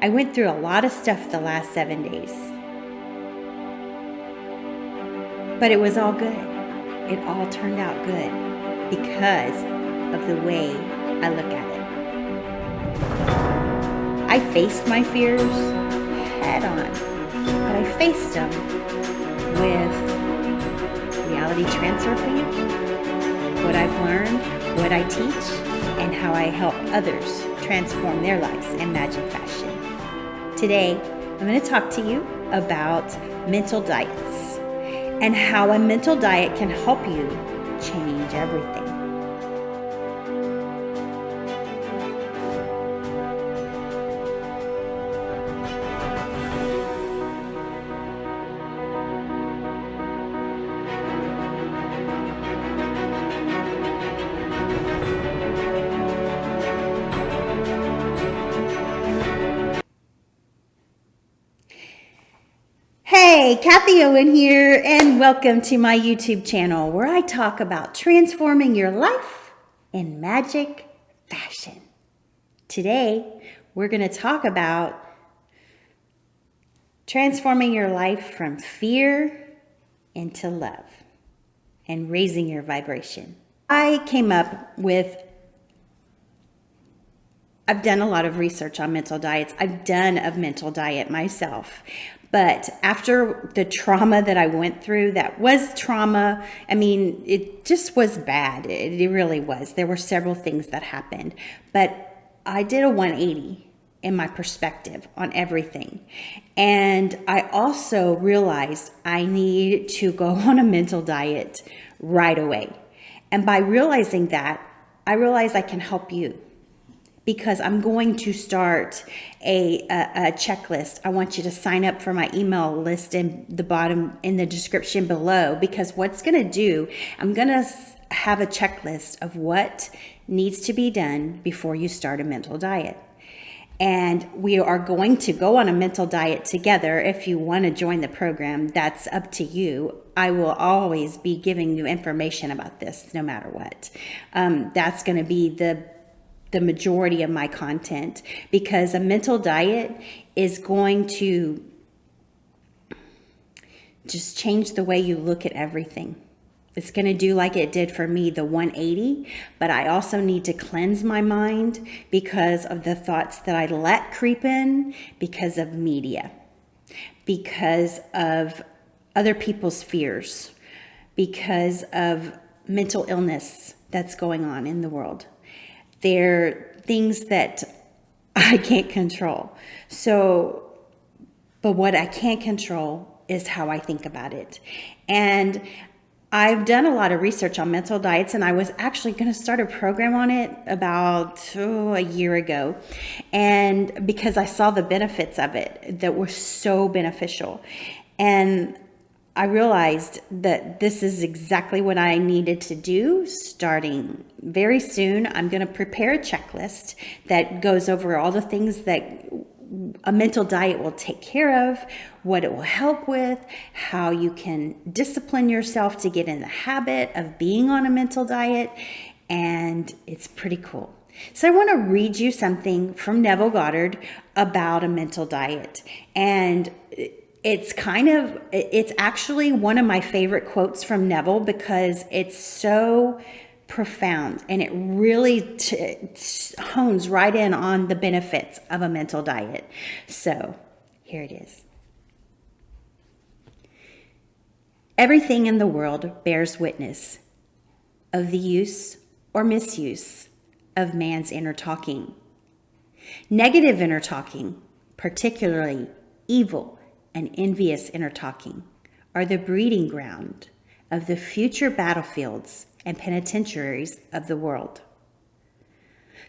I went through a lot of stuff the last 7 days. But it was all good. It all turned out good because of the way I look at it. I faced my fears head on, but I faced them with reality transfer for you, what I've learned, what I teach, and how I help others transform their lives in magic fashion. Today, I'm going to talk to you about mental diets and how a mental diet can help you change everything. Hey, Kathy Owen here, and welcome to my YouTube channel where I talk about transforming your life in magic fashion. Today, we're going to talk about transforming your life from fear into love and raising your vibration. I've done a lot of research on mental diets. I've done a mental diet myself. But after the trauma that I went through, that was trauma. I mean, it just was bad. It really was. There were several things that happened. But I did a 180 in my perspective on everything. And I also realized I needed to go on a mental diet right away. And by realizing that, I realized I can help you. Because I'm going to start a checklist. I want you to sign up for my email list in the bottom, in the description below, because what's going to do, I'm going to have a checklist of what needs to be done before you start a mental diet. And we are going to go on a mental diet together. If you want to join the program, that's up to you. I will always be giving you information about this no matter what. That's going to be the majority of my content, because a mental diet is going to just change the way you look at everything. It's going to do like it did for me, the 180, but I also need to cleanse my mind because of the thoughts that I let creep in, because of media, because of other people's fears, because of mental illness that's going on in the world. They're things that I can't control. But what I can control is how I think about it. And I've done a lot of research on mental diets, and I was actually going to start a program on it about a year ago. And because I saw the benefits of it that were so beneficial. And I realized that this is exactly what I needed to do. Starting very soon, I'm going to prepare a checklist that goes over all the things that a mental diet will take care of, what it will help with, how you can discipline yourself to get in the habit of being on a mental diet, and it's pretty cool. So I want to read you something from Neville Goddard about a mental diet. And it's actually one of my favorite quotes from Neville, because it's so profound and it really hones right in on the benefits of a mental diet. So here it is. Everything in the world bears witness of the use or misuse of man's inner talking. Negative inner talking, particularly evil and envious inner talking, are the breeding ground of the future battlefields and penitentiaries of the world.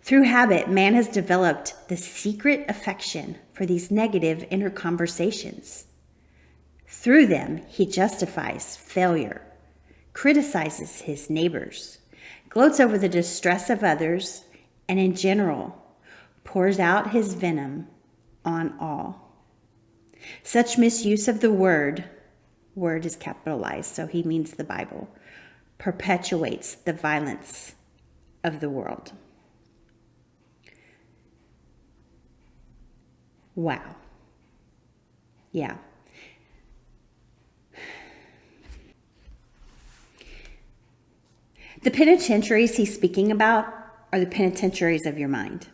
Through habit, man has developed the secret affection for these negative inner conversations. Through them, he justifies failure, criticizes his neighbors, gloats over the distress of others, and in general, pours out his venom on all. Such misuse of the word is capitalized, so he means the Bible, perpetuates the violence of the world. Wow. Yeah. The penitentiaries he's speaking about are the penitentiaries of your mind.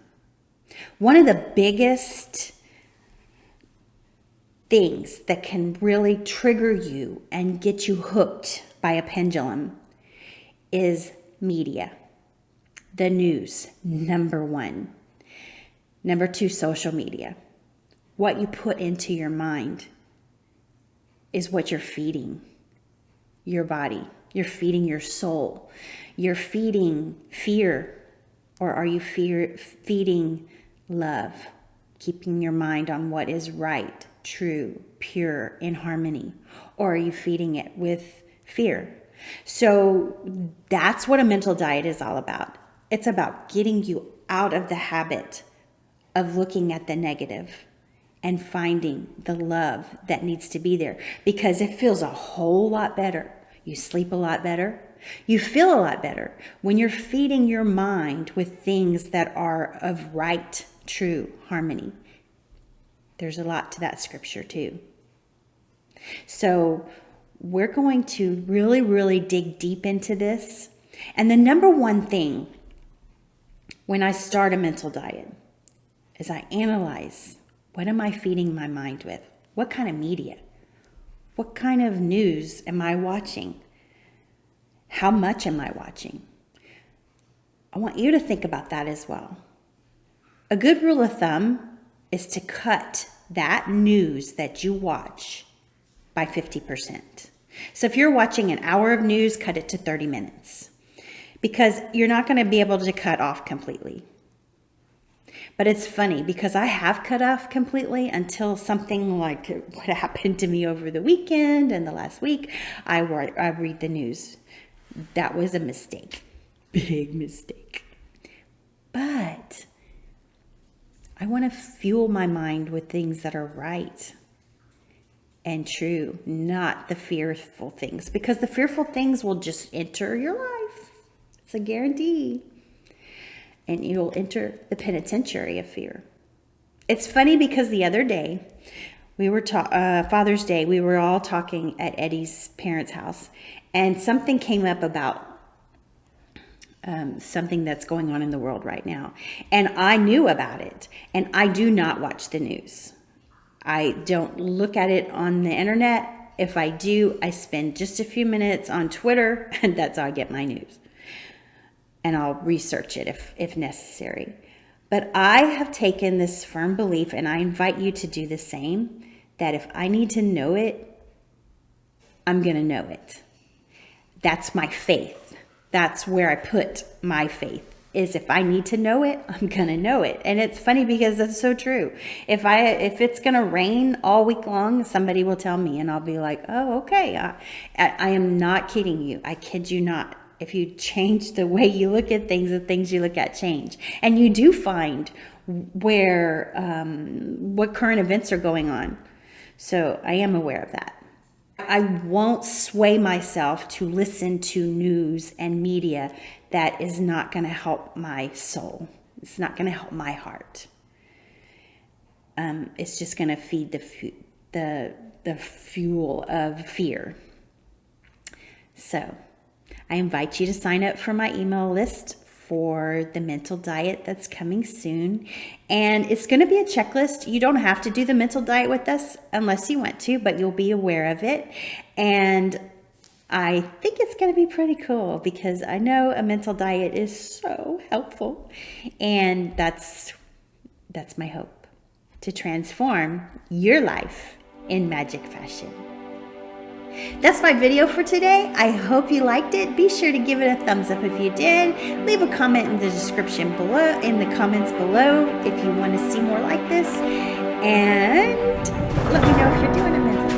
One of the biggest things that can really trigger you and get you hooked by a pendulum is media. The news, number one. Number two, social media. What you put into your mind is what you're feeding your body. You're feeding your soul. You're feeding fear, or are you feeding love? Keeping your mind on what is right, true, pure, in harmony. Or are you feeding it with fear? So that's what a mental diet is all about. It's about getting you out of the habit of looking at the negative and finding the love that needs to be there, because it feels a whole lot better. You sleep a lot better. You feel a lot better when you're feeding your mind with things that are of right, true harmony. There's a lot to that scripture too. So we're going to really, really dig deep into this. And the number one thing when I start a mental diet is I analyze, what am I feeding my mind with? What kind of media? What kind of news am I watching? How much am I watching? I want you to think about that as well. A good rule of thumb is to cut that news that you watch by 50%. So if you're watching an hour of news, cut it to 30 minutes, because you're not going to be able to cut off completely. But it's funny because I have cut off completely until something like what happened to me over the weekend and the last week. I read the news. That was a mistake. Big mistake. But I want to fuel my mind with things that are right and true, not the fearful things, because the fearful things will just enter your life. It's a guarantee. And you'll enter the penitentiary of fear. It's funny because the other day, we were Father's Day, we were all talking at Eddie's parents' house, and something came up about something that's going on in the world right now. And I knew about it, and I do not watch the news. I don't look at it on the internet. If I do, I spend just a few minutes on Twitter, and that's how I get my news. And I'll research it if necessary. But I have taken this firm belief, and I invite you to do the same, that if I need to know it, I'm going to know it. That's my faith. That's where I put my faith, is if I need to know it, I'm going to know it. And it's funny because that's so true. If it's going to rain all week long, somebody will tell me, and I'll be like, oh, okay. I am not kidding you. I kid you not. If you change the way you look at things, the things you look at change. And you do find where, what current events are going on. So I am aware of that. I won't sway myself to listen to news and media that is not going to help my soul. It's not going to help my heart. It's just going to feed the fuel of fear. So I invite you to sign up for my email list for the mental diet that's coming soon. And it's going to be a checklist. You don't have to do the mental diet with us unless you want to, but you'll be aware of it. And I think it's going to be pretty cool because I know a mental diet is so helpful. And that's my hope, to transform your life in magic fashion. That's my video for today. I hope you liked it. Be sure to give it a thumbs up if you did. Leave a comment in the description below, in the comments below, if you want to see more like this. And let me know if you're doing a mental